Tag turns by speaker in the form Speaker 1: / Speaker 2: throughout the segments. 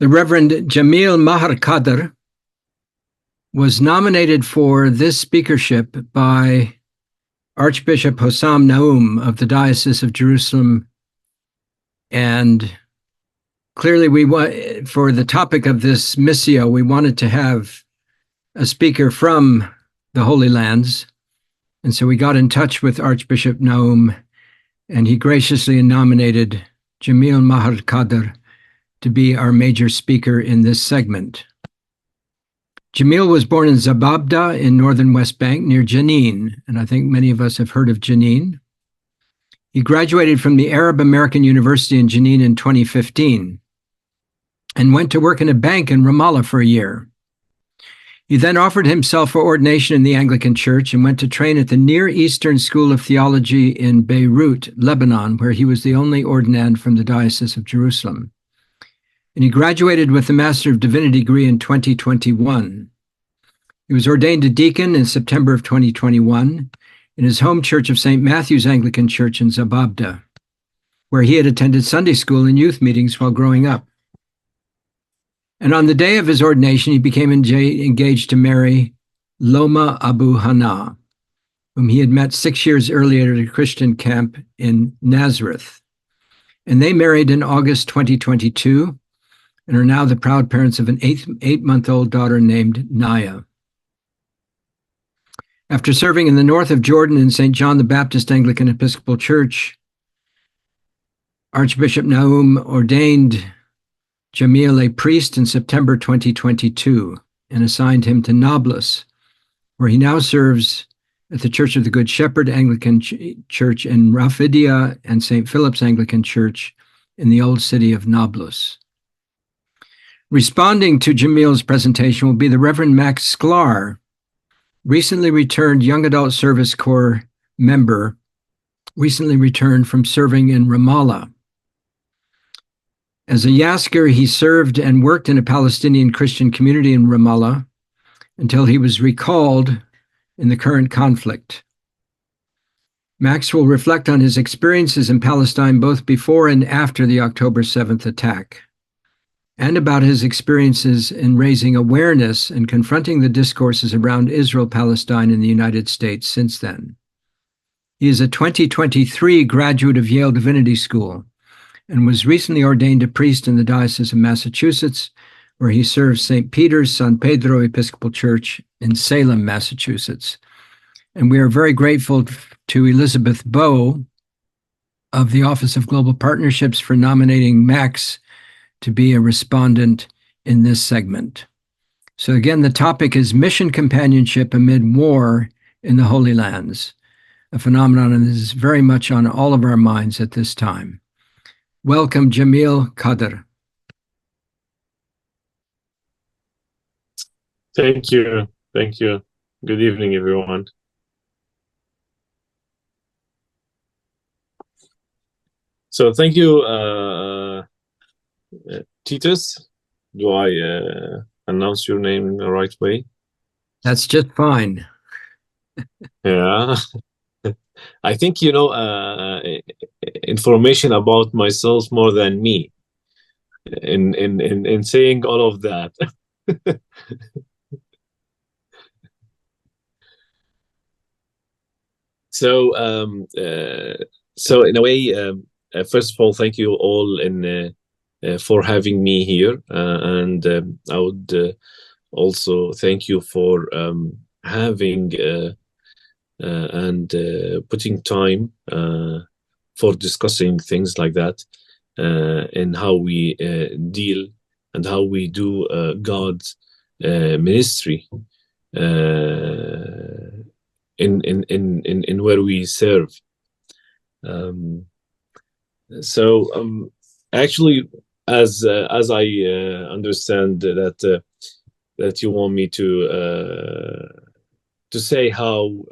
Speaker 1: The Reverend Jameel Maher Khader was nominated for this speakership by Archbishop Hossam Naum of the Diocese of Jerusalem. And clearly, for the topic of this missio, we wanted to have a speaker from the Holy Lands. And so we got in touch with Archbishop Naum, and he graciously nominated Jameel Maher Khader to be our major speaker in this segment. Jameel was born in Zababda in northern West Bank near Jenin, and I think many of us have heard of Jenin. He graduated from the Arab American University in Jenin in 2015 and went to work in a bank in Ramallah for a year. He then offered himself for ordination in the Anglican Church and went to train at the Near Eastern School of Theology in Beirut, Lebanon, where he was the only ordinand from the Diocese of Jerusalem. And he graduated with the Master of Divinity degree in 2021. He was ordained a deacon in September of 2021 in his home church of St. Matthew's Anglican Church in Zababda, where he had attended Sunday school and youth meetings while growing up. And on the day of his ordination, he became engaged to marry Loma Abu Hana, whom he had met 6 years earlier at a Christian camp in Nazareth. And they married in August 2022 and are now the proud parents of an eight-month-old daughter named Naya. After serving in the north of Jordan in St. John the Baptist Anglican Episcopal Church, Archbishop Naum ordained Jameel a priest in September 2022 and assigned him to Nablus, where he now serves at the Church of the Good Shepherd Anglican Church in Rafidia and St. Philip's Anglican Church in the old city of Nablus. Responding to Jameel's presentation will be the Reverend Max Sklar, recently returned Young Adult Service Corps member, recently returned from serving in Ramallah. As a Yasker, he served and worked in a Palestinian Christian community in Ramallah until he was recalled in the current conflict. Max will reflect on his experiences in Palestine both before and after the October 7th attack, and about his experiences in raising awareness and confronting the discourses around Israel-Palestine in the United States since then. He is a 2023 graduate of Yale Divinity School and was recently ordained a priest in the Diocese of Massachusetts, where he serves St. Peter's San Pedro Episcopal Church in Salem, Massachusetts. And we are very grateful to Elizabeth Bowe of the Office of Global Partnerships for nominating Max to be a respondent in this segment. So again, the topic is mission companionship amid war in the Holy Lands, a phenomenon that is very much on all of our minds at this time. Welcome, Jameel Khader.
Speaker 2: Thank you. Thank you. Good evening, everyone. So thank you, Titus. Do I announce your name in the right way?
Speaker 1: That's just fine.
Speaker 2: Yeah. I think you know information about myself more than me in saying all of that. So in a way, first of all, thank you all for having me here, and I would also thank you for having and putting time for discussing things like that, and how we deal and how we do God's ministry in where we serve. Actually, as I understand that you want me to say how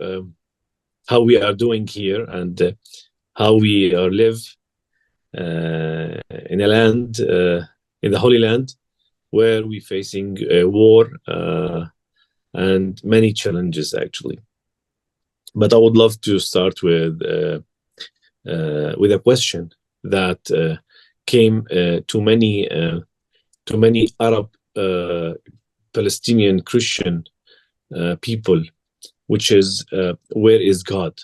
Speaker 2: we are doing here and how we live in a land, in the Holy Land, where we're facing war and many challenges, actually. But I would love to start with a question that came to many to many Arab Palestinian Christian people, which is where is God?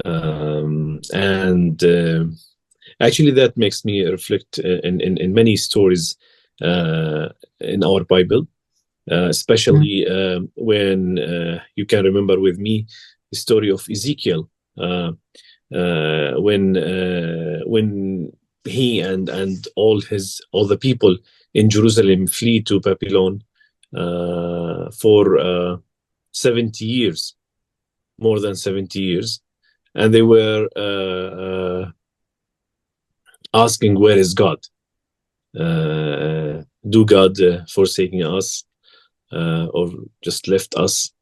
Speaker 2: And actually, that makes me reflect in many stories in our Bible, especially when you can remember with me the story of Ezekiel, when he and all the people in Jerusalem flee to Babylon for 70 years, more than 70 years, and they were asking, where is God? Do God forsaking us or just left us?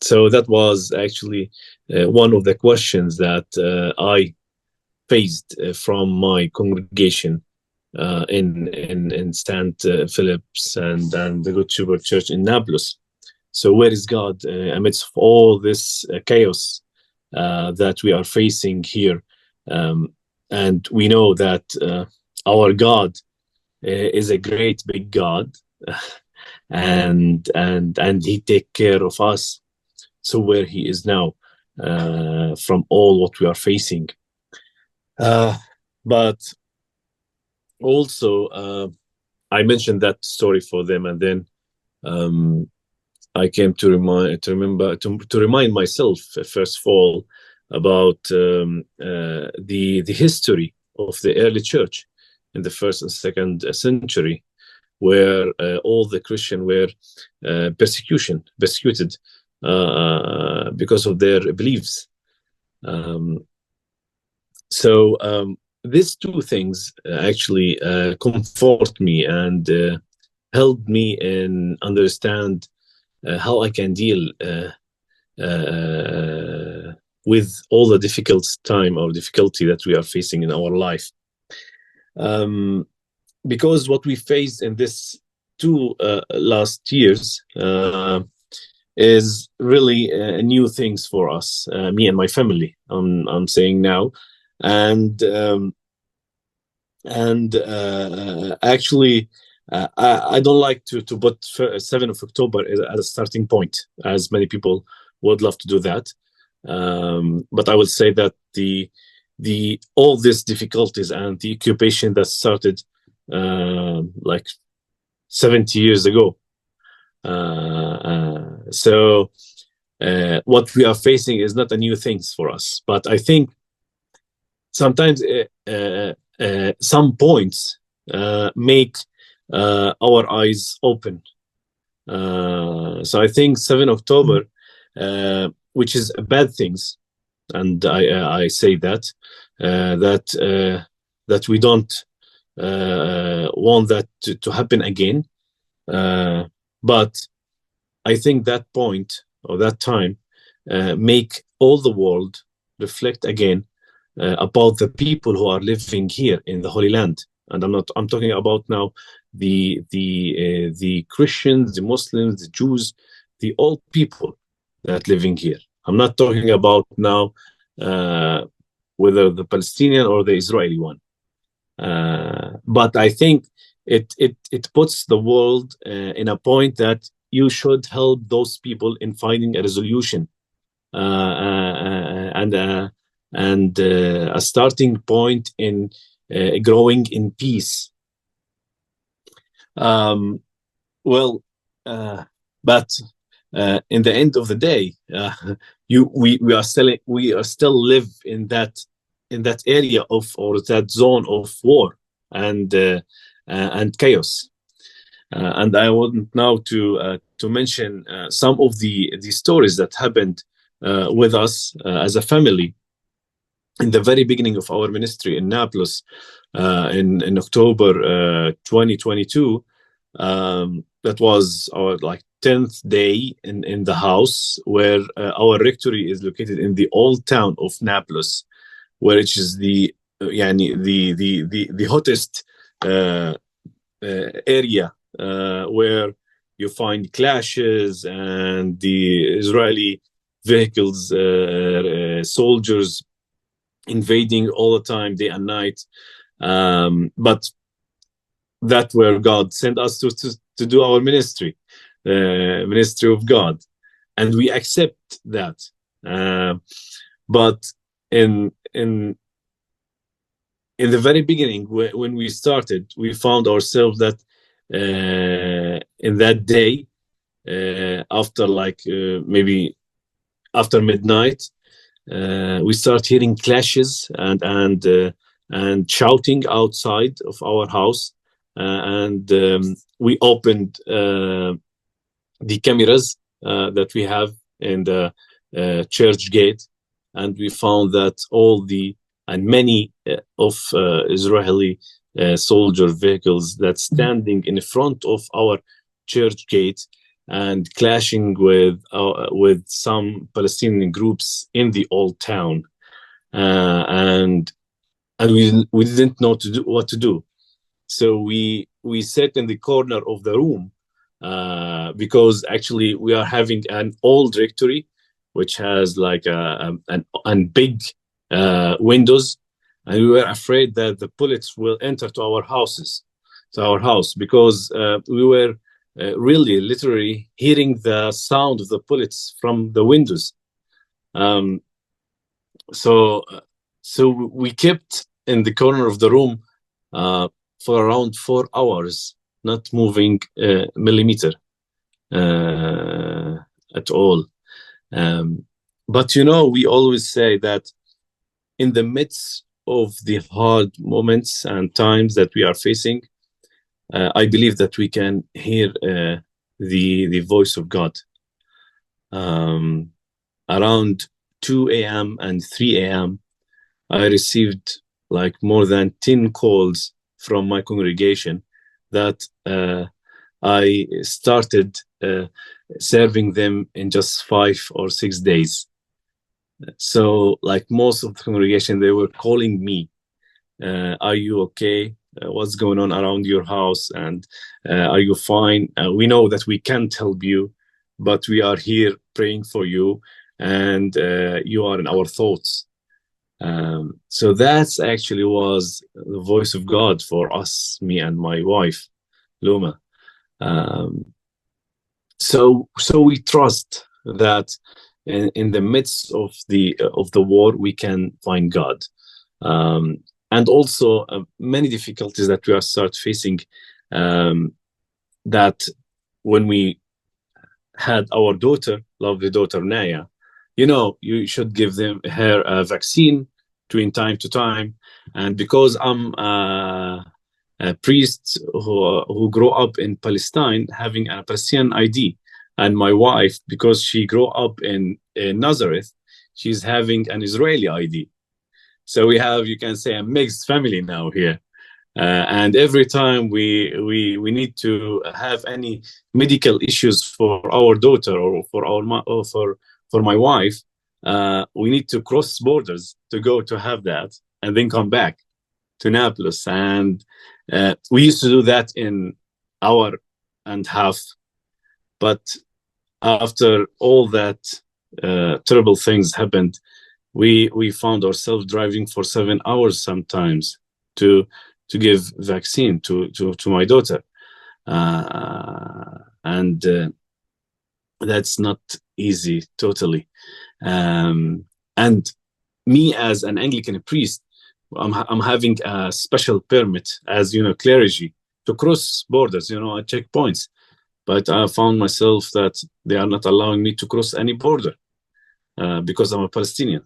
Speaker 2: So that was actually one of the questions that I faced from my congregation in St. Philip's and the Good Shepherd Church in Nablus. So where is God amidst all this chaos that we are facing here? And we know that our God is a great big God, and He take care of us. So where He is now from all what we are facing. But also, I mentioned that story for them, and then I came to remind myself, first of all, about the history of the early church in the first and second century, where all the Christians were persecuted because of their beliefs. So these two things actually comfort me and help me in understand how I can deal with all the difficult time or difficulty that we are facing in our life. Because what we faced in this two last years is really new things for us, me and my family, I'm saying now. And actually, I don't like to put 7th of October as a starting point, as many people would love to do that. But I would say that all these difficulties and the occupation that started like 70 years ago. So what we are facing is not a new things for us, but I think sometimes some points make our eyes open. So I think 7 October, which is bad things, and I say that that we don't want that to happen again. But I think that point or that time make all the world reflect again about the people who are living here in the Holy Land. And I'm talking about now the Christians, the Muslims, the Jews, the all people that living here. I'm not talking about now whether the Palestinian or the Israeli one. But I think it puts the world in a point that you should help those people in finding a resolution and a starting point in growing in peace. But in the end of the day, we are still live in that area of, or that zone of war and chaos. And I want now to mention some of the stories that happened with us as a family in the very beginning of our ministry in Nablus in October 2022. That was our 10th day in the house, where our rectory is located in the old town of Nablus, which is the hottest area where you find clashes and the Israeli vehicles, soldiers invading all the time, day and night. But that where God sent us to do our ministry, ministry of God, and we accept that. But in the very beginning, when we started, we found ourselves that in that day, after maybe after midnight, we start hearing clashes and shouting outside of our house, and we opened the cameras that we have in the church gate, and we found that many of Israeli soldier vehicles that standing in front of our church gate and clashing with some Palestinian groups in the old town, and we didn't know what to do. So we sat in the corner of the room because actually we are having an old rectory which has like and big windows, and we were afraid that the bullets will enter to our house, because we were really literally hearing the sound of the bullets from the windows. So we kept in the corner of the room for around 4 hours, not moving millimeter at all. But we always say that in the midst of the hard moments and times that we are facing, I believe that we can hear the voice of God. Around 2 a.m. and 3 a.m., I received like more than 10 calls from my congregation that I started serving them in just 5 or 6 days. So like most of the congregation, they were calling me, are you okay? What's going on around your house? And are you fine? We know that we can't help you, but we are here praying for you, and you are in our thoughts. So that's actually was the voice of God for us, me and my wife, Luma. So we trust that in the midst of the war, we can find God. And also many difficulties that we are start facing, that when we had our daughter, lovely daughter Naya, you should give her a vaccine between time to time. And because I'm a priest who grew up in Palestine, having a Palestinian ID, and my wife, because she grew up in Nazareth, she's having an Israeli ID. So we have, you can say, a mixed family now here. And every time we need to have any medical issues for our daughter or for my wife, we need to cross borders to go to have that, and then come back to Nablus. And we used to do that in hour and half, but after all that terrible things happened, we found ourselves driving for 7 hours sometimes to give vaccine to my daughter, and that's not easy totally. And me as an Anglican priest, I'm having a special permit as clergy to cross borders, at checkpoints, but I found myself that they are not allowing me to cross any border because I'm a Palestinian.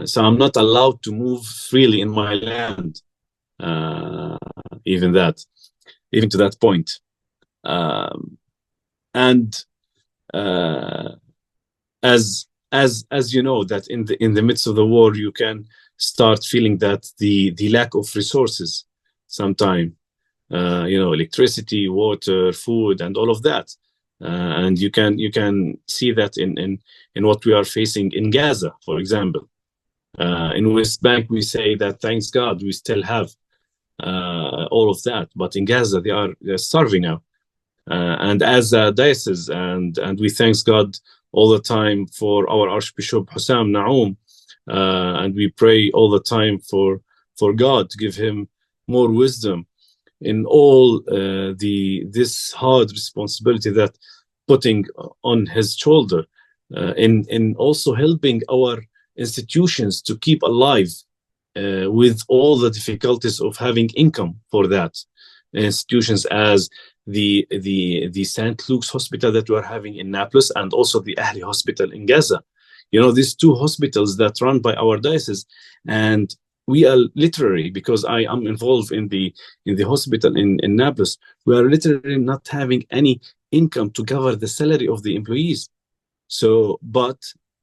Speaker 2: So I'm not allowed to move freely in my land. Even to that point, and as you know, that in the midst of the war, you can start feeling that the lack of resources sometime, electricity, water, food, and all of that, and you can see that in what we are facing in Gaza, for example. In West Bank, we say that thanks God we still have all of that, but in Gaza they're starving now, and as a diocese, and we thanks God all the time for our Archbishop Hussam Naoum, and we pray all the time for God to give him more wisdom in all this hard responsibility that putting on his shoulder, in also helping our institutions to keep alive with all the difficulties of having income for that. Institutions as the St. Luke's Hospital that we are having in Nablus, and also the Ahli Hospital in Gaza. You know, these two hospitals that run by our diocese, and we are literally, because I am involved in the hospital in Nablus, we are literally not having any income to cover the salary of the employees. So, but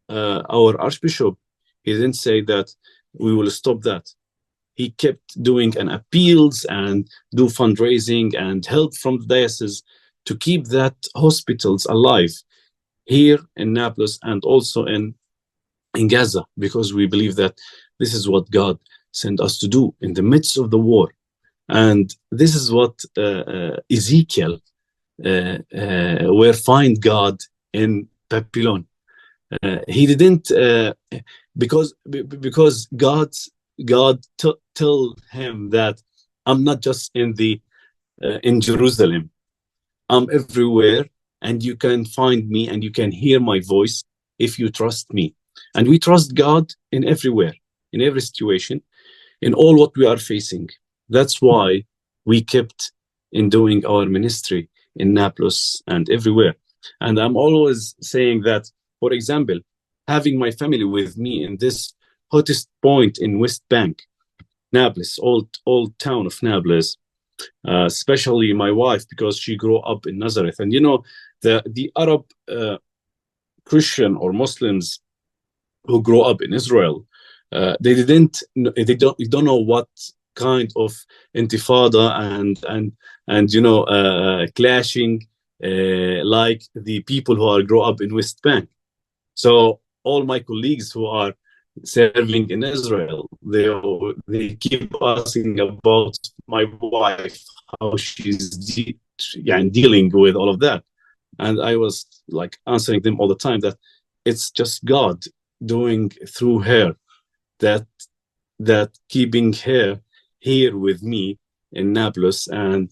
Speaker 2: our Archbishop, he didn't say that we will stop that. He kept doing an appeals and do fundraising and help from the diocese to keep that hospitals alive here in Nablus and also in Gaza, because we believe that this is what God sent us to do in the midst of the war. And this is what Ezekiel where find God in Babylon. He didn't because God tell him that I'm not just in Jerusalem, I'm everywhere, and you can find me and you can hear my voice if you trust me. And we trust God in everywhere, in every situation, in all what we are facing. That's why we kept in doing our ministry in Nablus and everywhere. And I'm always saying that, for example, having my family with me in this hottest point in West Bank, Nablus, old town of Nablus, especially my wife, because she grew up in Nazareth. And you know, the Arab Christian or Muslims who grow up in Israel, they don't know what kind of intifada and you know clashing like the people who are grow up in West Bank. So all my colleagues who are serving in Israel, they keep asking about my wife, how she's dealing with all of that, and I was like answering them all the time that it's just God doing through her that keeping her here with me in Nablus and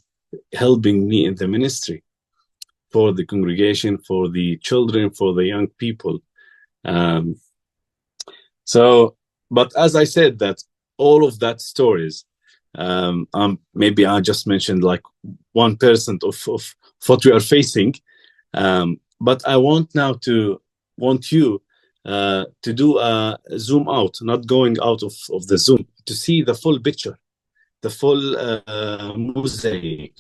Speaker 2: helping me in the ministry for the congregation, for the children, for the young people. So, but as I said, that all of that stories, maybe I just mentioned like 1% of what we are facing, but I want you to do a zoom out, not going out of the Zoom, to see the full picture, the full mosaic.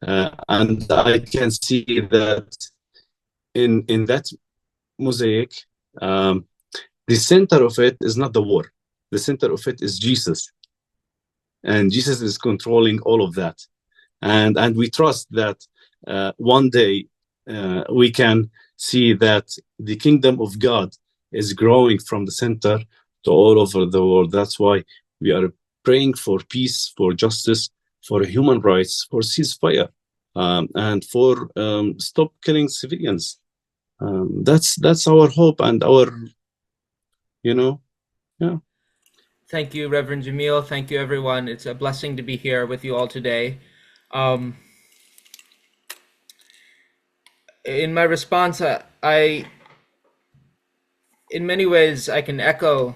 Speaker 2: And I can see that in that mosaic, the center of it is not the war. The center of it is Jesus. And Jesus is controlling all of that. And we trust that one day we can see that the kingdom of God is growing from the center to all over the world. That's why we are praying for peace, for justice, for human rights, for ceasefire, and for stop killing civilians. That's our hope and our, yeah.
Speaker 3: Thank you, Reverend Jameel. Thank you, everyone. It's a blessing to be here with you all today. In my response, in many ways, I can echo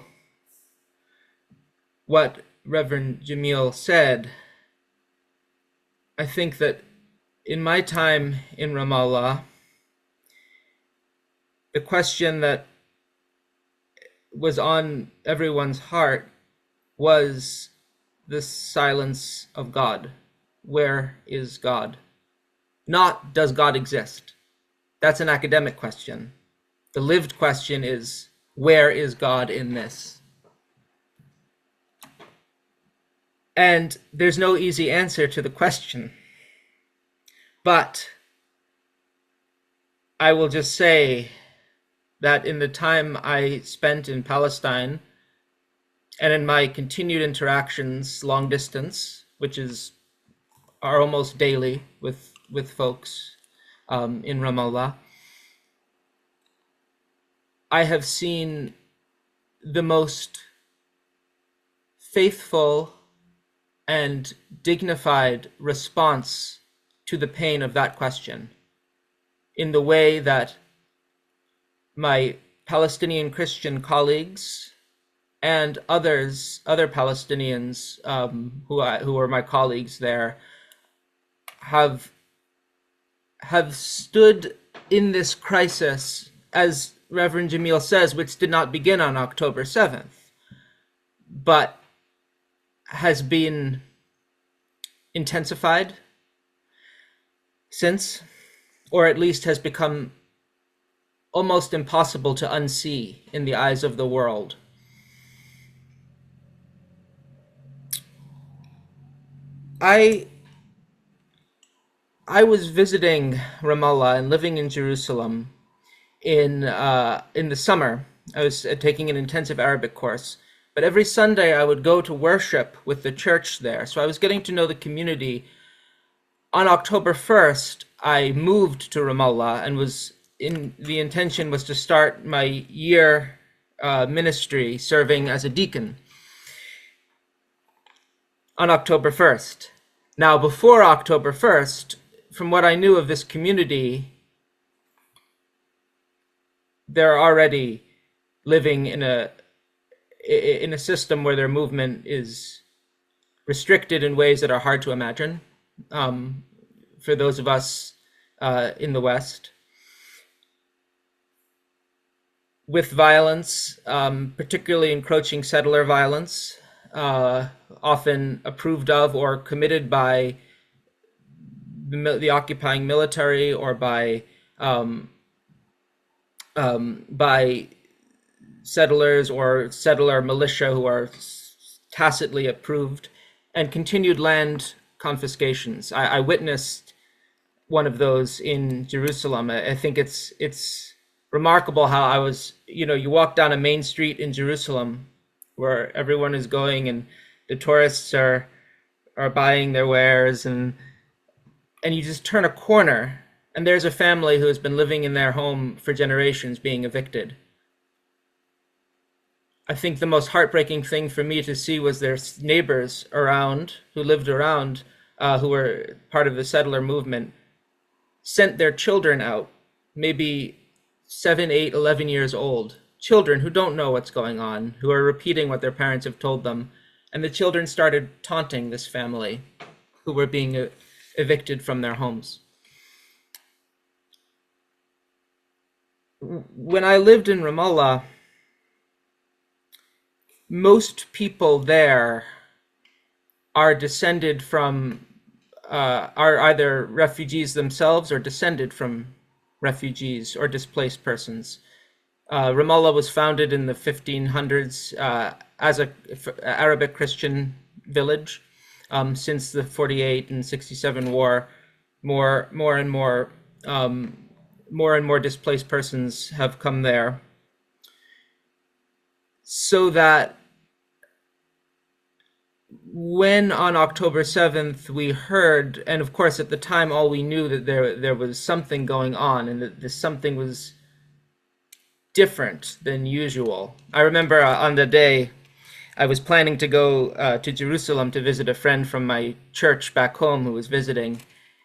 Speaker 3: what Reverend Jameel said. I think that in my time in Ramallah, the question that was on everyone's heart was the silence of God. Where is God? Not, does God exist? That's an academic question. The lived question is, where is God in this? And there's no easy answer to the question. But I will just say that in the time I spent in Palestine and in my continued interactions long distance, which are almost daily with folks in Ramallah, I have seen the most faithful and dignified response to the pain of that question, in the way that my Palestinian Christian colleagues and other Palestinians who are my colleagues there have stood in this crisis, as Reverend Jameel says, which did not begin on October 7th, but has been intensified since, or at least has become almost impossible to unsee in the eyes of the world. I was visiting Ramallah and living in Jerusalem in the summer. I was taking an intensive Arabic course, but every Sunday I would go to worship with the church there. So I was getting to know the community. On October 1st, I moved to Ramallah and the intention was to start my year ministry serving as a deacon on October 1st. Now, before October 1st, from what I knew of this community, they're already living in a system where their movement is restricted in ways that are hard to imagine for those of us in the West. With violence, particularly encroaching settler violence, often approved of or committed by the occupying military or by settlers or settler militia who are tacitly approved, and continued land confiscations. I witnessed one of those in Jerusalem. I think it's remarkable how you walk down a main street in Jerusalem where everyone is going and the tourists are buying their wares, and you just turn a corner and there's a family who has been living in their home for generations being evicted. I think the most heartbreaking thing for me to see was their neighbors who lived around, who were part of the settler movement, sent their children out, maybe 7, 8, 11 years old, children who don't know what's going on, who are repeating what their parents have told them. And the children started taunting this family who were being evicted from their homes. When I lived in Ramallah, most people there are descended from, are either refugees themselves or descended from refugees or displaced persons. Ramallah was founded in the 1500s as an Arabic Christian village. Since the 48 and 67 war, more and more displaced persons have come there. So that when on October 7th we heard, and of course at the time all we knew that there was something going on, and that this something was different than usual. I remember on the day I was planning to go to Jerusalem to visit a friend from my church back home who was visiting,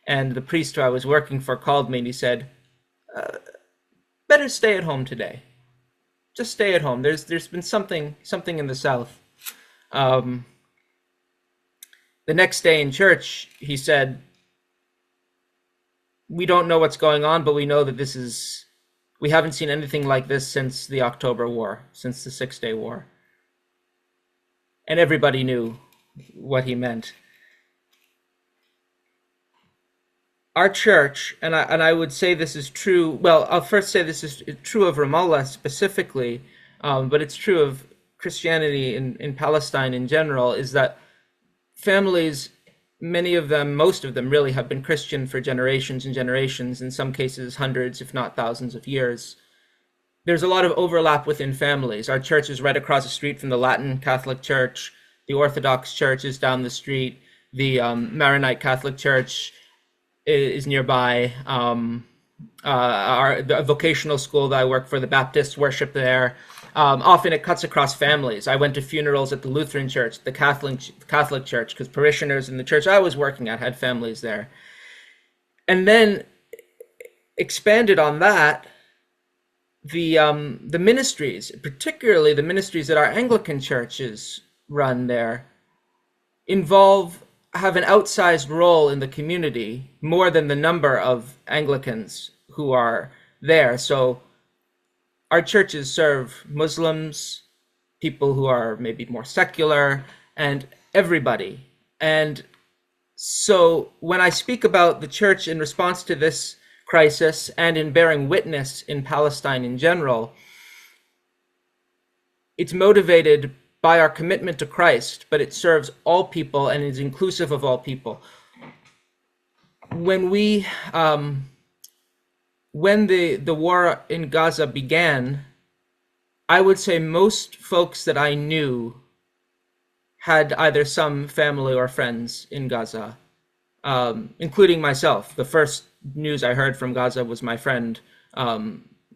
Speaker 3: and the priest who I was working for called me and he said, better stay at home today. Just stay at home. There's been something in the south. The next day in church, he said, we don't know what's going on, but we know that we haven't seen anything like this since the October War, since the 6-Day War. And everybody knew what he meant. Our church, and I would say this is true, well, I'll first say this is true of Ramallah specifically, but it's true of Christianity in Palestine in general, is that families, many of them, most of them really have been Christian for generations and generations, in some cases hundreds, if not thousands of years. There's a lot of overlap within families. Our church is right across the street from the Latin Catholic Church. The Orthodox Church is down the street. The Maronite Catholic Church is nearby. The vocational school that I work for, the Baptists worship there. Often it cuts across families. I went to funerals at the Lutheran Church, the Catholic Church, because parishioners in the church I was working at had families there. And then expanded on that, the ministries, particularly the ministries that our Anglican churches run there, have an outsized role in the community, more than the number of Anglicans who are there. So our churches serve Muslims, people who are maybe more secular, and everybody. And so when I speak about the church in response to this crisis and in bearing witness in Palestine in general, it's motivated by our commitment to Christ, but it serves all people and is inclusive of all people. When the war in Gaza began, I would say most folks that I knew had either some family or friends in Gaza, including myself. The first news I heard from Gaza was my friend,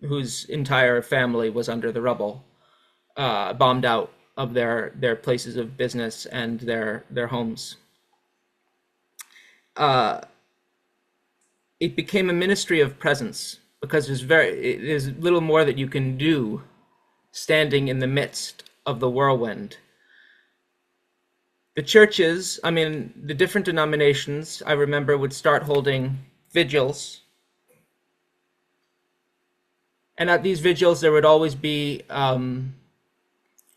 Speaker 3: whose entire family was under the rubble, bombed out of their places of business and their homes. It became a ministry of presence, because there's little more that you can do standing in the midst of the whirlwind. The churches, the different denominations, I remember, would start holding vigils. And at these vigils, there would always be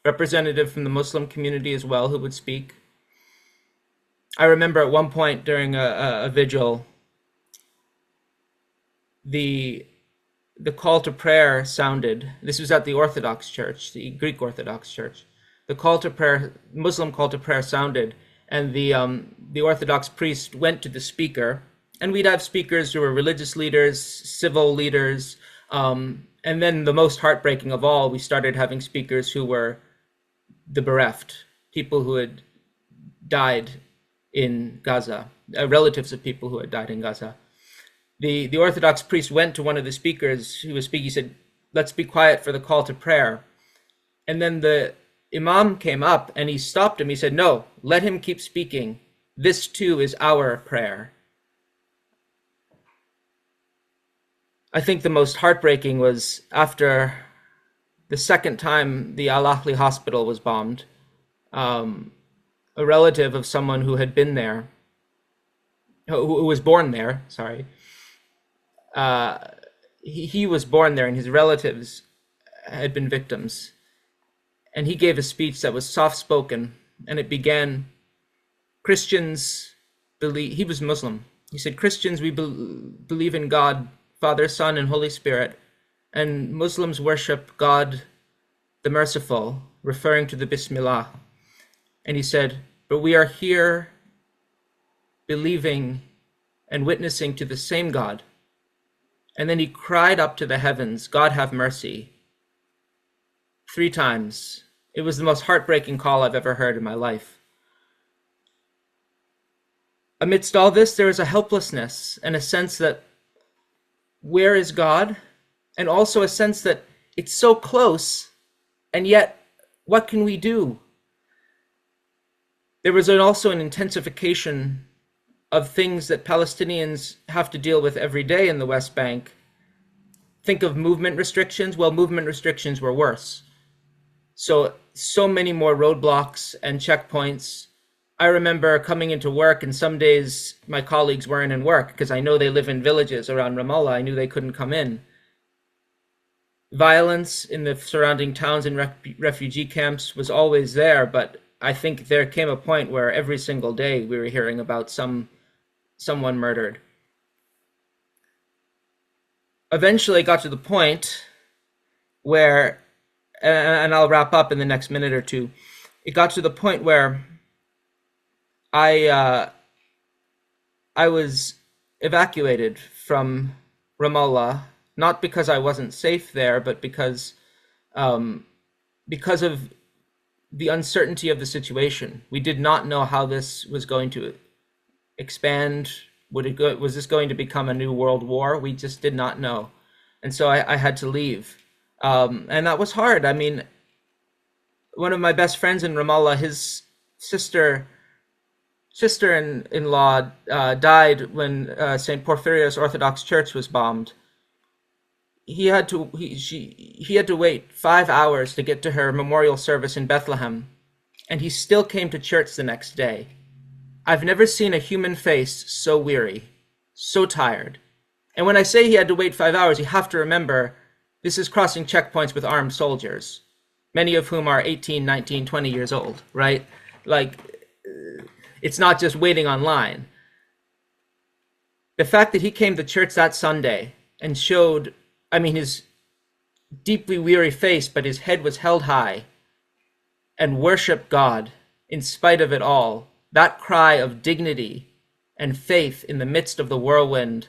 Speaker 3: representative from the Muslim community as well who would speak. I remember at one point during a vigil, the call to prayer sounded. This was at the Orthodox Church, the Greek Orthodox Church. The call to prayer, Muslim call to prayer sounded, and the Orthodox priest went to the speaker, and we'd have speakers who were religious leaders, civil leaders, and then the most heartbreaking of all, we started having speakers who were the bereft, people who had died in Gaza, relatives of people who had died in Gaza. The Orthodox priest went to one of the speakers who was speaking. He said, "Let's be quiet for the call to prayer." And then the Imam came up and he stopped him. He said, "No, let him keep speaking. This too is our prayer." I think the most heartbreaking was after the second time the Al Ahli hospital was bombed. A relative of someone who had been there, who was born there, sorry. He was born there and his relatives had been victims. And he gave a speech that was soft-spoken, and it began, Christians believe, he was Muslim. He said, "Christians, we believe in God, Father, Son, and Holy Spirit, and Muslims worship God the Merciful," referring to the Bismillah. And he said, "But we are here believing and witnessing to the same God." And then he cried up to the heavens, "God have mercy," 3 times. It was the most heartbreaking call I've ever heard in my life. Amidst all this, there is a helplessness and a sense that where is God? And also a sense that it's so close, and yet what can we do? There was also an intensification of things that Palestinians have to deal with every day in the West Bank. Think of movement restrictions. Well, movement restrictions were worse. So many more roadblocks and checkpoints. I remember coming into work, and some days my colleagues weren't in work because I know they live in villages around Ramallah. I knew they couldn't come in. Violence in the surrounding towns and refugee camps was always there, but I think there came a point where every single day we were hearing about someone murdered. Eventually it got to the point where, and I'll wrap up in the next minute or two, it got to the point where I was evacuated from Ramallah, not because I wasn't safe there, but because of the uncertainty of the situation. We did not know how this was going to expand. Was this going to become a new world war? We just did not know. And so I had to leave. And that was hard. I mean, one of my best friends in Ramallah, his sister-in-law died when St. Porphyrios Orthodox Church was bombed. He had to wait 5 hours to get to her memorial service in Bethlehem, and he still came to church the next day. I've never seen a human face so weary, so tired. And when I say he had to wait 5 hours, you have to remember this is crossing checkpoints with armed soldiers, many of whom are 18, 19, 20 years old, right? Like, it's not just waiting online. The fact that he came to church that Sunday and showed, I mean, his deeply weary face, but his head was held high, and worshiped God in spite of it all, that cry of dignity and faith in the midst of the whirlwind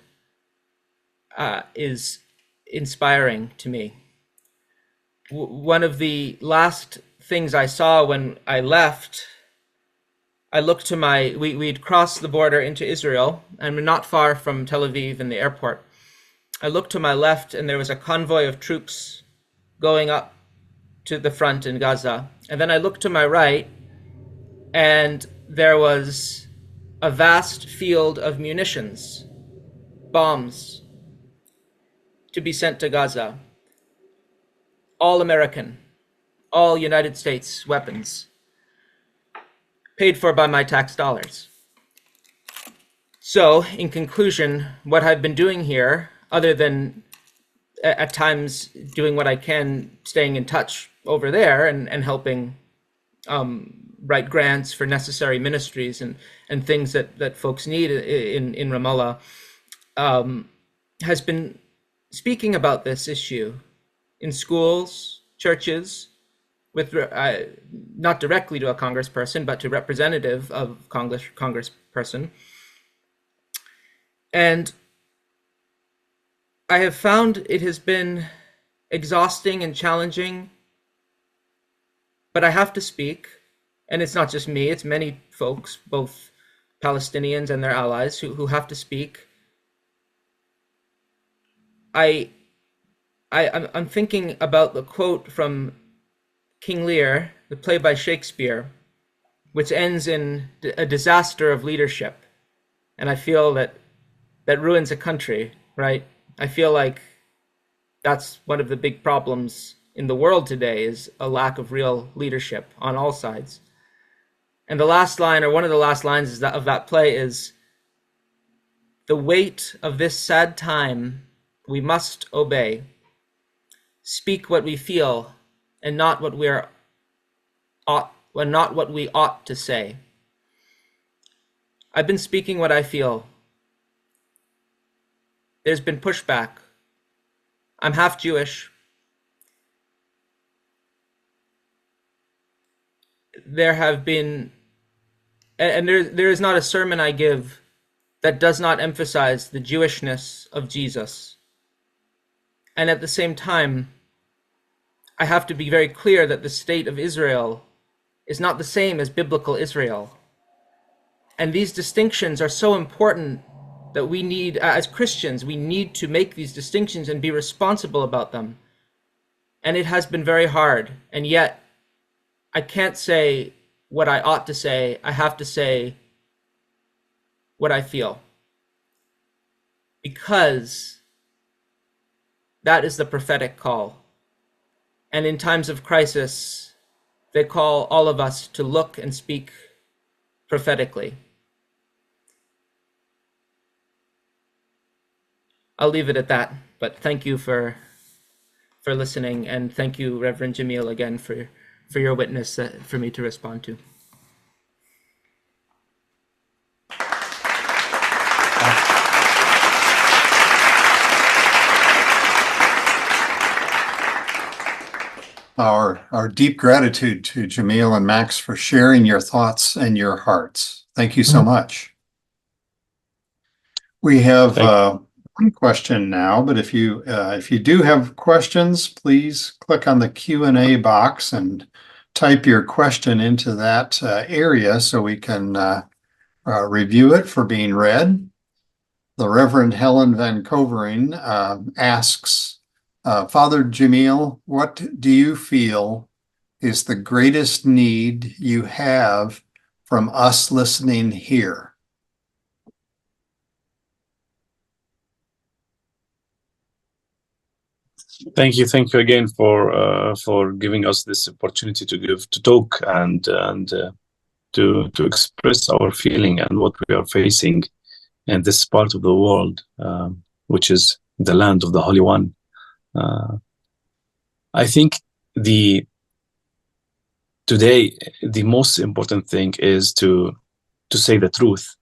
Speaker 3: is inspiring to me. One of the last things I saw when I left, I looked to we'd crossed the border into Israel, and we're not far from Tel Aviv and the airport. I looked to my left, and there was a convoy of troops going up to the front in Gaza. And then I looked to my right, and there was a vast field of munitions, bombs, to be sent to Gaza. All American, all United States weapons, paid for by my tax dollars. So, in conclusion, what I've been doing here, other than at times doing what I can, staying in touch over there and helping write grants for necessary ministries and things that folks need in Ramallah, has been speaking about this issue in schools, churches, with not directly to a congressperson, but to representative of congressperson. And I have found it has been exhausting and challenging, but I have to speak. And it's not just me, it's many folks, both Palestinians and their allies, who have to speak. I'm thinking about the quote from King Lear, the play by Shakespeare, which ends in a disaster of leadership. And I feel that ruins a country, right? I feel like that's one of the big problems in the world today, is a lack of real leadership on all sides. And the last line, or one of the last lines of that play is, "The weight of this sad time we must obey. Speak what we feel, and not what we ought to say." I've been speaking what I feel. There's been pushback. I'm half Jewish. There have been, and there is not a sermon I give that does not emphasize the Jewishness of Jesus. And at the same time, I have to be very clear that the state of Israel is not the same as biblical Israel. And these distinctions are so important that we need, as Christians, we need to make these distinctions and be responsible about them. And it has been very hard. And yet, I can't say what I ought to say. I have to say what I feel. Because that is the prophetic call. And in times of crisis, they call all of us to look and speak prophetically. I'll leave it at that, but thank you for listening, and thank you, Reverend Jameel, again for your witness for me to respond to.
Speaker 4: Our deep gratitude to Jameel and Max for sharing your thoughts and your hearts. Thank you so much. We have one question now, but if you do have questions, please click on the Q&A box and type your question into that area so we can review it for being read. The Reverend Helen Van Covering asks, Father Jameel, what do you feel is the greatest need you have from us listening here?
Speaker 5: Thank you again for giving us this opportunity to talk and to express our feeling and what we are facing in this part of the world, which is the land of the Holy One. I think today the most important thing is to say the truth,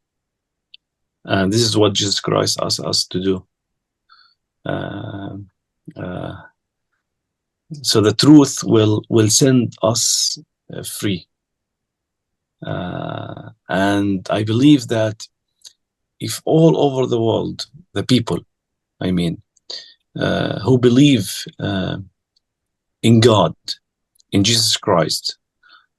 Speaker 5: and this is what Jesus Christ asks us to do. So the truth will send us free, and I believe that if all over the world the people, I mean, who believe in God, in Jesus Christ,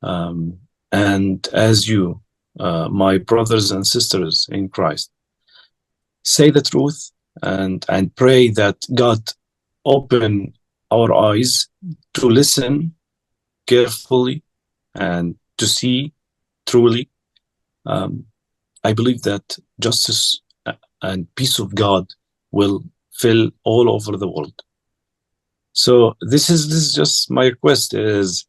Speaker 5: and as you, my brothers and sisters in Christ, say the truth and pray that God open our eyes to listen carefully and to see truly, I believe that justice and peace of God will fill all over the world. So this is just my request is,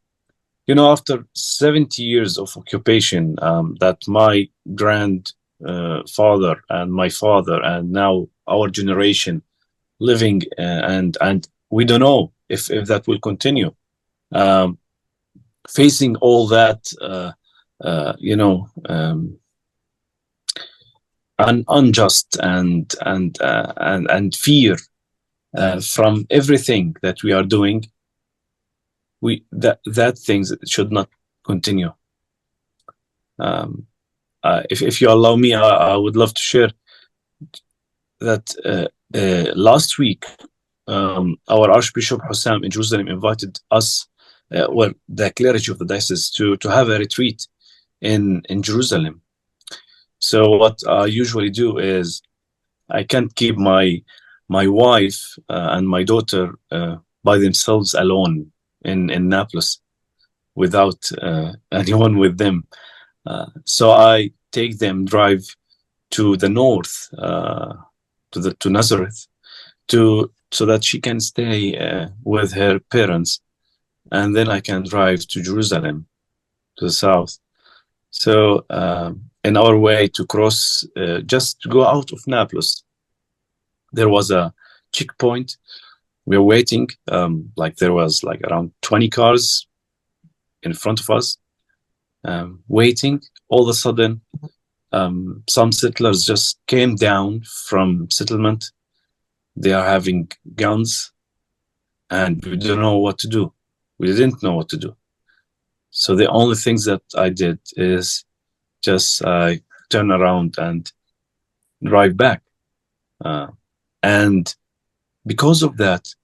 Speaker 5: after 70 years of occupation, that my grandfather and my father and now our generation living, and we don't know if that will continue, facing all that, unjust and fear from everything that we are doing. That things should not continue. If you allow me, I would love to share that last week, our Archbishop Hussam in Jerusalem invited us, the clergy of the diocese, to have a retreat in Jerusalem. So what I usually do is I can't keep my wife and my daughter by themselves alone in Nablus without anyone with them. So I take them, drive to the north, to Nazareth, so that she can stay with her parents, and then I can drive to Jerusalem, to the south. So in our way to cross, just to go out of Nablus, there was a checkpoint. We were waiting, there was around 20 cars in front of us, waiting. All of a sudden, some settlers just came down from settlement. They are having guns, and we don't know what to do. We didn't know what to do. So the only things that I did is just turn around and drive back. And because of that,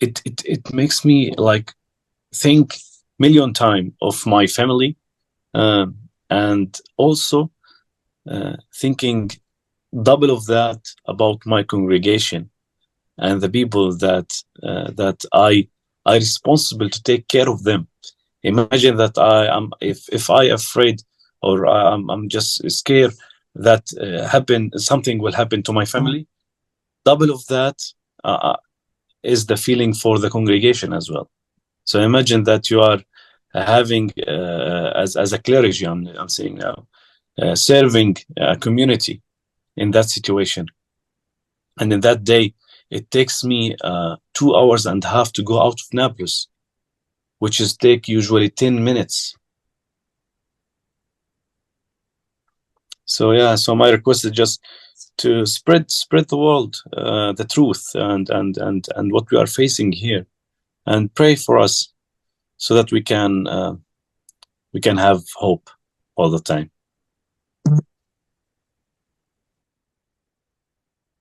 Speaker 5: it makes me think million times of my family, and also thinking double of that about my congregation and the people that I responsible to take care of them. Imagine that I am, if I afraid, or I'm just scared that something will happen to my family, double of that is the feeling for the congregation as well. So imagine that you are having, as a clergy, I'm saying now, serving a community in that situation. And in that day, it takes me 2 hours and a half to go out of Nablus, which is take usually 10 minutes. So yeah, so my request is just to spread the world, the truth and what we are facing here, and pray for us so that we can have hope all the time.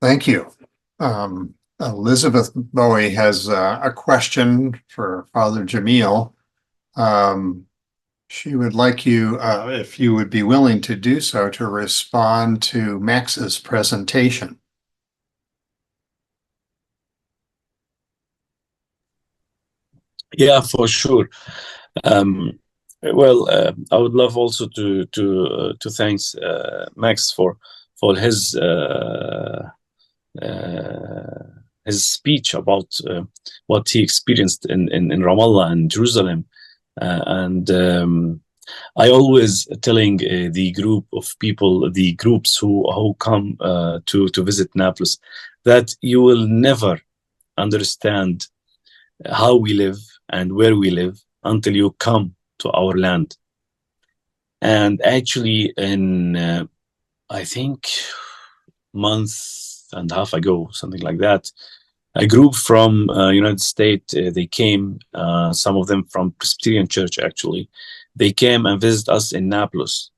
Speaker 4: Thank you. Elizabeth Bowie has a question for Father Jameel. She would like you, if you would be willing to do so, to respond to Max's presentation.
Speaker 5: Yeah, for sure. Well, I would love also to thanks Max for his speech about what he experienced in Ramallah and Jerusalem, and I always telling the group of people, the groups who come to visit Nablus, that you will never understand how we live and where we live until you come to our land. And actually, in I think month and a half ago, something like that, a group from United States, they came, some of them from Presbyterian Church actually, they came and visited us in Nablus.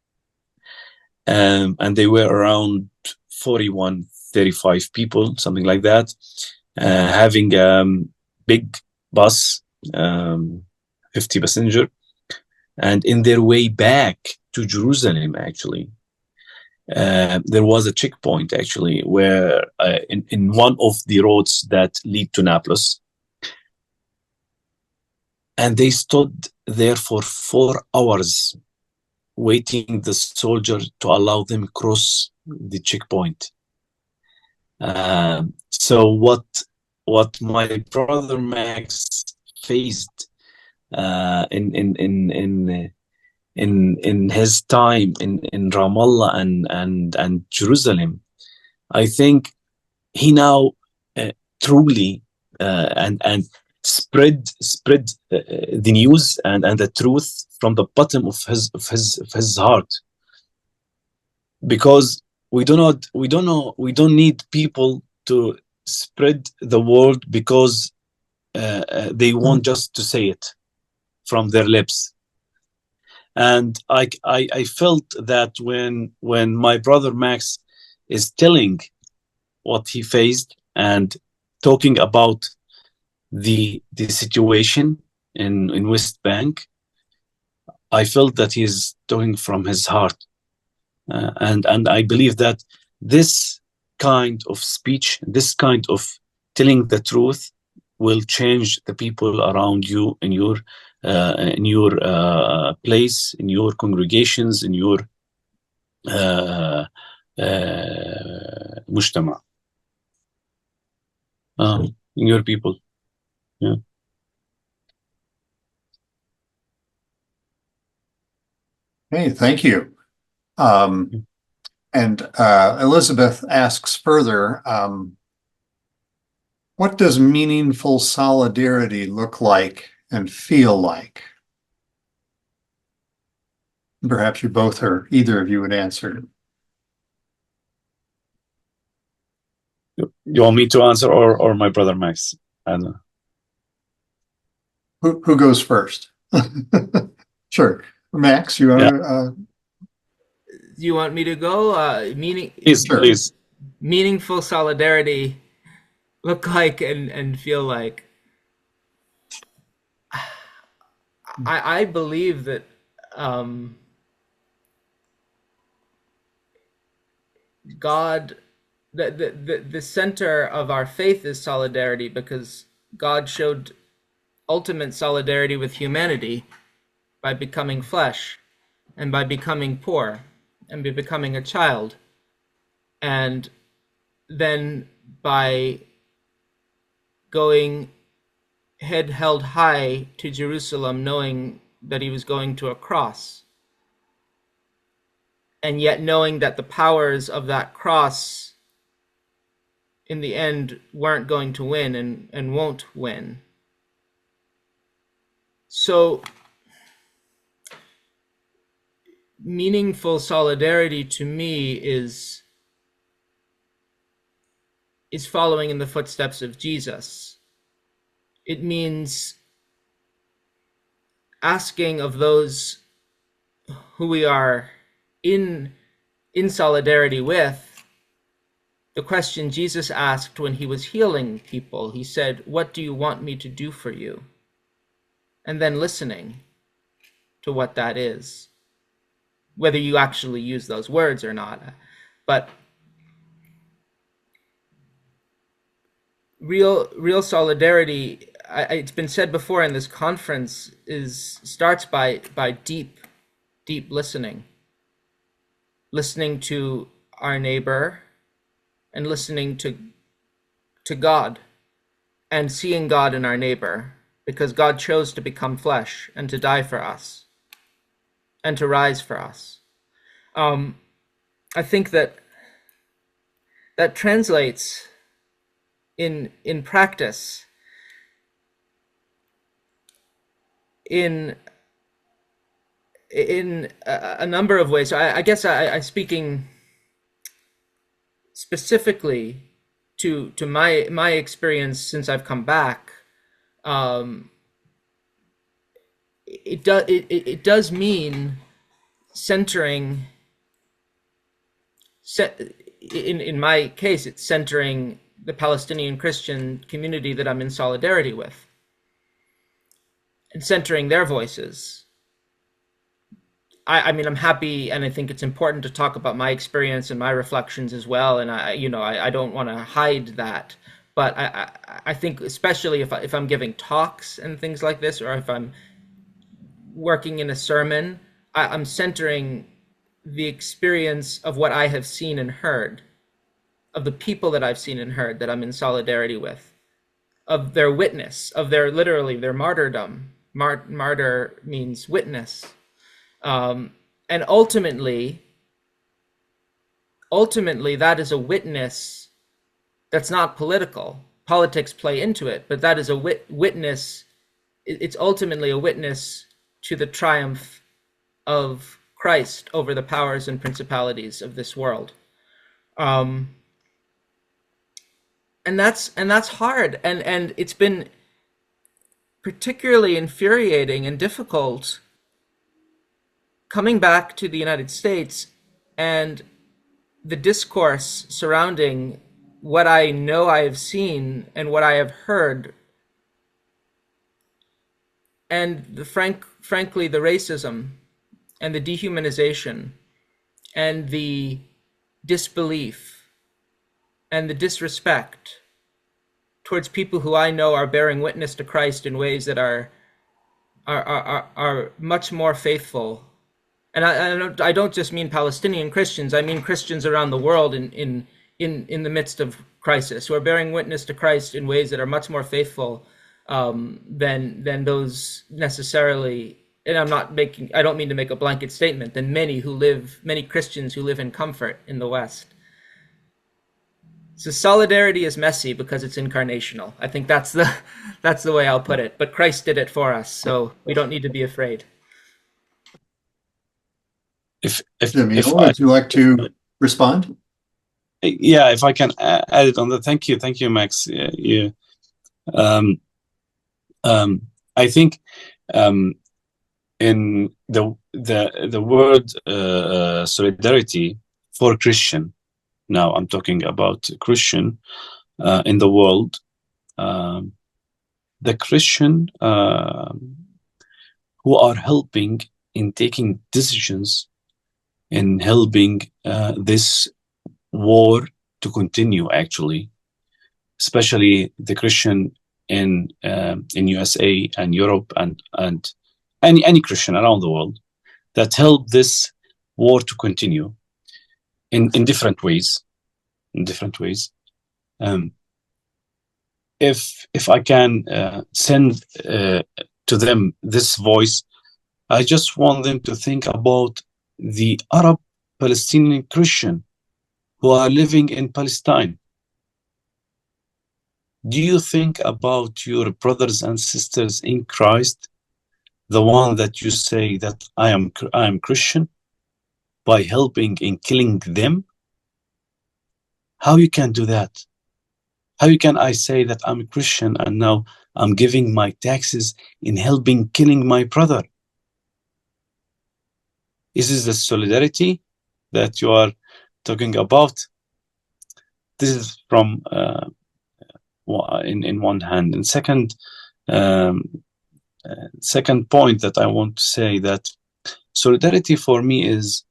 Speaker 5: And they were around 41, 35 people, something like that, having big bus, 50 passenger, and in their way back to Jerusalem, actually, there was a checkpoint actually where in one of the roads that lead to Nablus, and they stood there for 4 hours waiting the soldier to allow them cross the checkpoint. So what my brother Max faced in his time in Ramallah and Jerusalem, I think he now truly and spread the news and the truth from the bottom of his heart, because we don't need people to spread the word because they want just to say it from their lips. And I felt that when my brother Max is telling what he faced and talking about the situation in West Bank, I felt that he's talking from his heart, and I believe that this kind of speech, this kind of telling the truth, will change the people around you in your place, in your congregations, in your mujtama, in your people. Yeah.
Speaker 4: Hey, thank you. And Elizabeth asks further, what does meaningful solidarity look like and feel like? Perhaps you both or either of you would answer.
Speaker 5: You want me to answer or my brother Max? I don't know.
Speaker 4: Who goes first? Sure. Max, you want to?
Speaker 3: You want me to go?
Speaker 5: Please.
Speaker 3: Meaningful solidarity look like and feel like. I believe that God, the center of our faith is solidarity, because God showed ultimate solidarity with humanity by becoming flesh and by becoming poor and by becoming a child, and then by going head held high to Jerusalem, knowing that he was going to a cross, and yet knowing that the powers of that cross in the end weren't going to win and won't win. So meaningful solidarity to me is following in the footsteps of Jesus. It means asking of those who we are in solidarity with the question Jesus asked when he was healing people. He said, "What do you want me to do for you?" And then listening to what that is, whether you actually use those words or not. But real solidarity, it's been said before in this conference, starts by deep listening to our neighbor and listening to God and seeing God in our neighbor, because God chose to become flesh and to die for us and to rise for us. I think that translates in practice in a number of ways. So I guess I speaking specifically to my experience since I've come back. It does mean centering. In my case, it's centering the Palestinian Christian community that I'm in solidarity with, and centering their voices. I mean, I'm happy, and I think it's important to talk about my experience and my reflections as well. And I don't want to hide that, but I think especially if I'm giving talks and things like this, or if I'm working in a sermon, I'm centering the experience of what I have seen and heard, of the people that I've seen and heard that I'm in solidarity with, of their witness, of their literally their martyrdom. Martyr means witness. And ultimately, that is a witness that's not political. Politics play into it, but that is a witness. It's ultimately a witness to the triumph of Christ over the powers and principalities of this world. And that's hard. And it's been particularly infuriating and difficult coming back to the United States and the discourse surrounding what I know I have seen and what I have heard, and frankly, the racism and the dehumanization and the disbelief and the disrespect towards people who I know are bearing witness to Christ in ways that are much more faithful. And I don't just mean Palestinian Christians. I mean Christians around the world in the midst of crisis, who are bearing witness to Christ in ways that are much more faithful than those necessarily. And I don't mean to make a blanket statement, than many Christians who live in comfort in the West. So solidarity is messy because it's incarnational. I think that's the way I'll put it. But Christ did it for us, so we don't need to be afraid.
Speaker 4: Jameel, would you like to respond?
Speaker 5: Yeah, if I can add it on the. Thank you, Max. I think in the word solidarity for Christian. Now I'm talking about Christian in the world. The Christian who are helping in taking decisions, in helping this war to continue, actually, especially the Christian in USA and Europe and any Christian around the world that help this war to continue in different ways. If I can send to them this voice, I just want them to think about the Arab Palestinian Christian who are living in Palestine. Do you think about your brothers and sisters in Christ, the one that you say that I am Christian, by helping in killing them? How you can do that? How can I say that I'm a Christian and now I'm giving my taxes in helping killing my brother? Is this the solidarity that you are talking about? This is from in one hand. And second point that I want to say, that solidarity for me is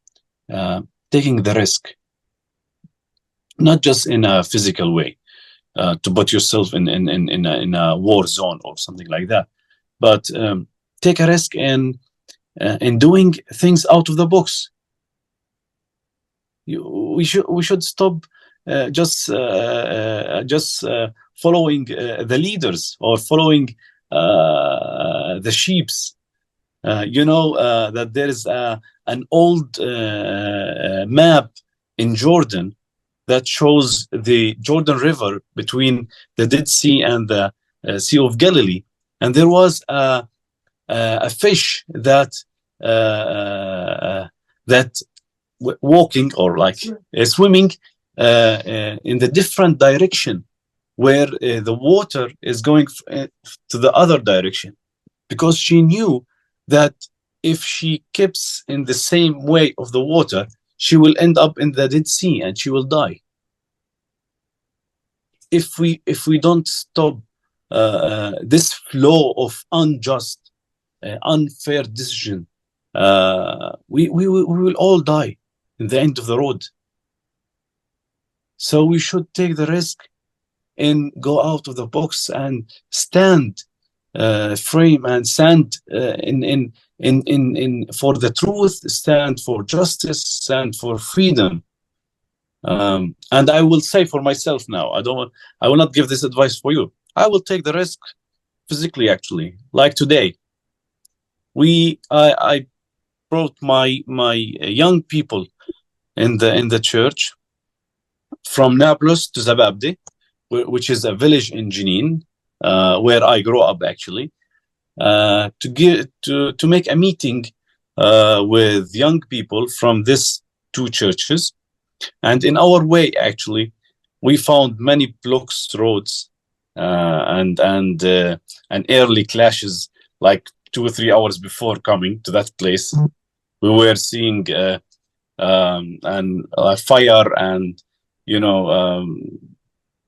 Speaker 5: taking the risk, not just in a physical way, to put yourself in a war zone or something like that. But take a risk in doing things out of the box. We should stop just following the leaders or following the sheeps. That there is an old map in Jordan that shows the Jordan River between the Dead Sea and the Sea of Galilee, and there was a fish that walking or like swimming in the different direction where the water is going to the other direction, because she knew that if she keeps in the same way of the water, she will end up in the Dead Sea and she will die. If we don't stop this flow of unjust, unfair decision, we will all die in the end of the road. So we should take the risk and go out of the box and stand frame and stand in for the truth, stand for justice, stand for freedom. And I will say for myself now, I will not give this advice for you. I will take the risk physically, actually. Like today, I brought my young people in the church from Nablus to Zababde, which is a village in Jenin, where I grew up actually, to make a meeting with young people from these two churches. And in our way, actually, we found many blocks, roads, and early clashes, like 2 or 3 hours before coming to that place. We were seeing fire and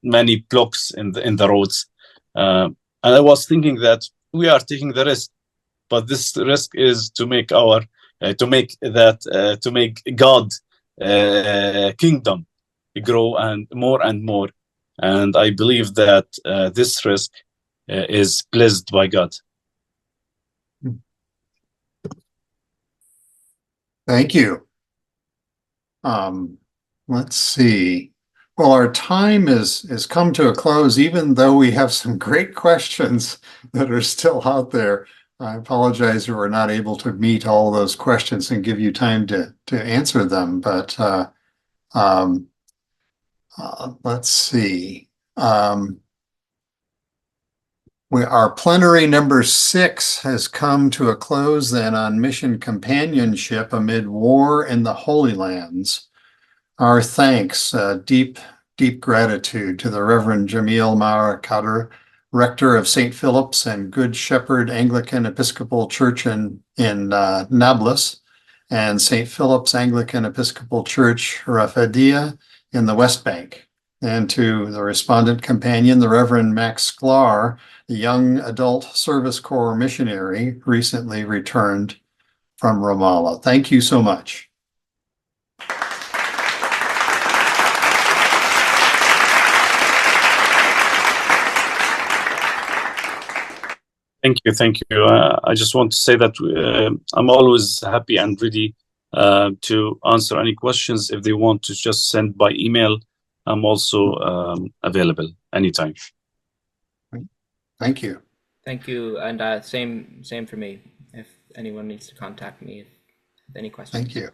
Speaker 5: many blocks in the roads, and I was thinking that we are taking the risk, but this risk is to make God kingdom grow and more, and I believe that this risk is blessed by God.
Speaker 4: Thank you. Let's see. Well, our time is come to a close, even though we have some great questions that are still out there. I apologize that we're not able to meet all those questions and give you time to answer them, but let's see. Our plenary number 6 has come to a close then on mission companionship amid war in the Holy Lands. Our thanks, deep gratitude to the Reverend Jameel Maher Khader, rector of St. Philip's and Good Shepherd Anglican Episcopal Church in Nablus, and St. Philip's Anglican Episcopal Church, Rafidia, in the West Bank, and to the respondent companion, the Reverend Max Sklar, the young adult service corps missionary recently returned from Ramallah. Thank you so much.
Speaker 5: Thank you. I just want to say that I'm always happy and ready to answer any questions. If they want to just send by email, I'm also available anytime.
Speaker 4: Thank you.
Speaker 3: Thank you, and same for me. If anyone needs to contact me with any questions.
Speaker 4: Thank you.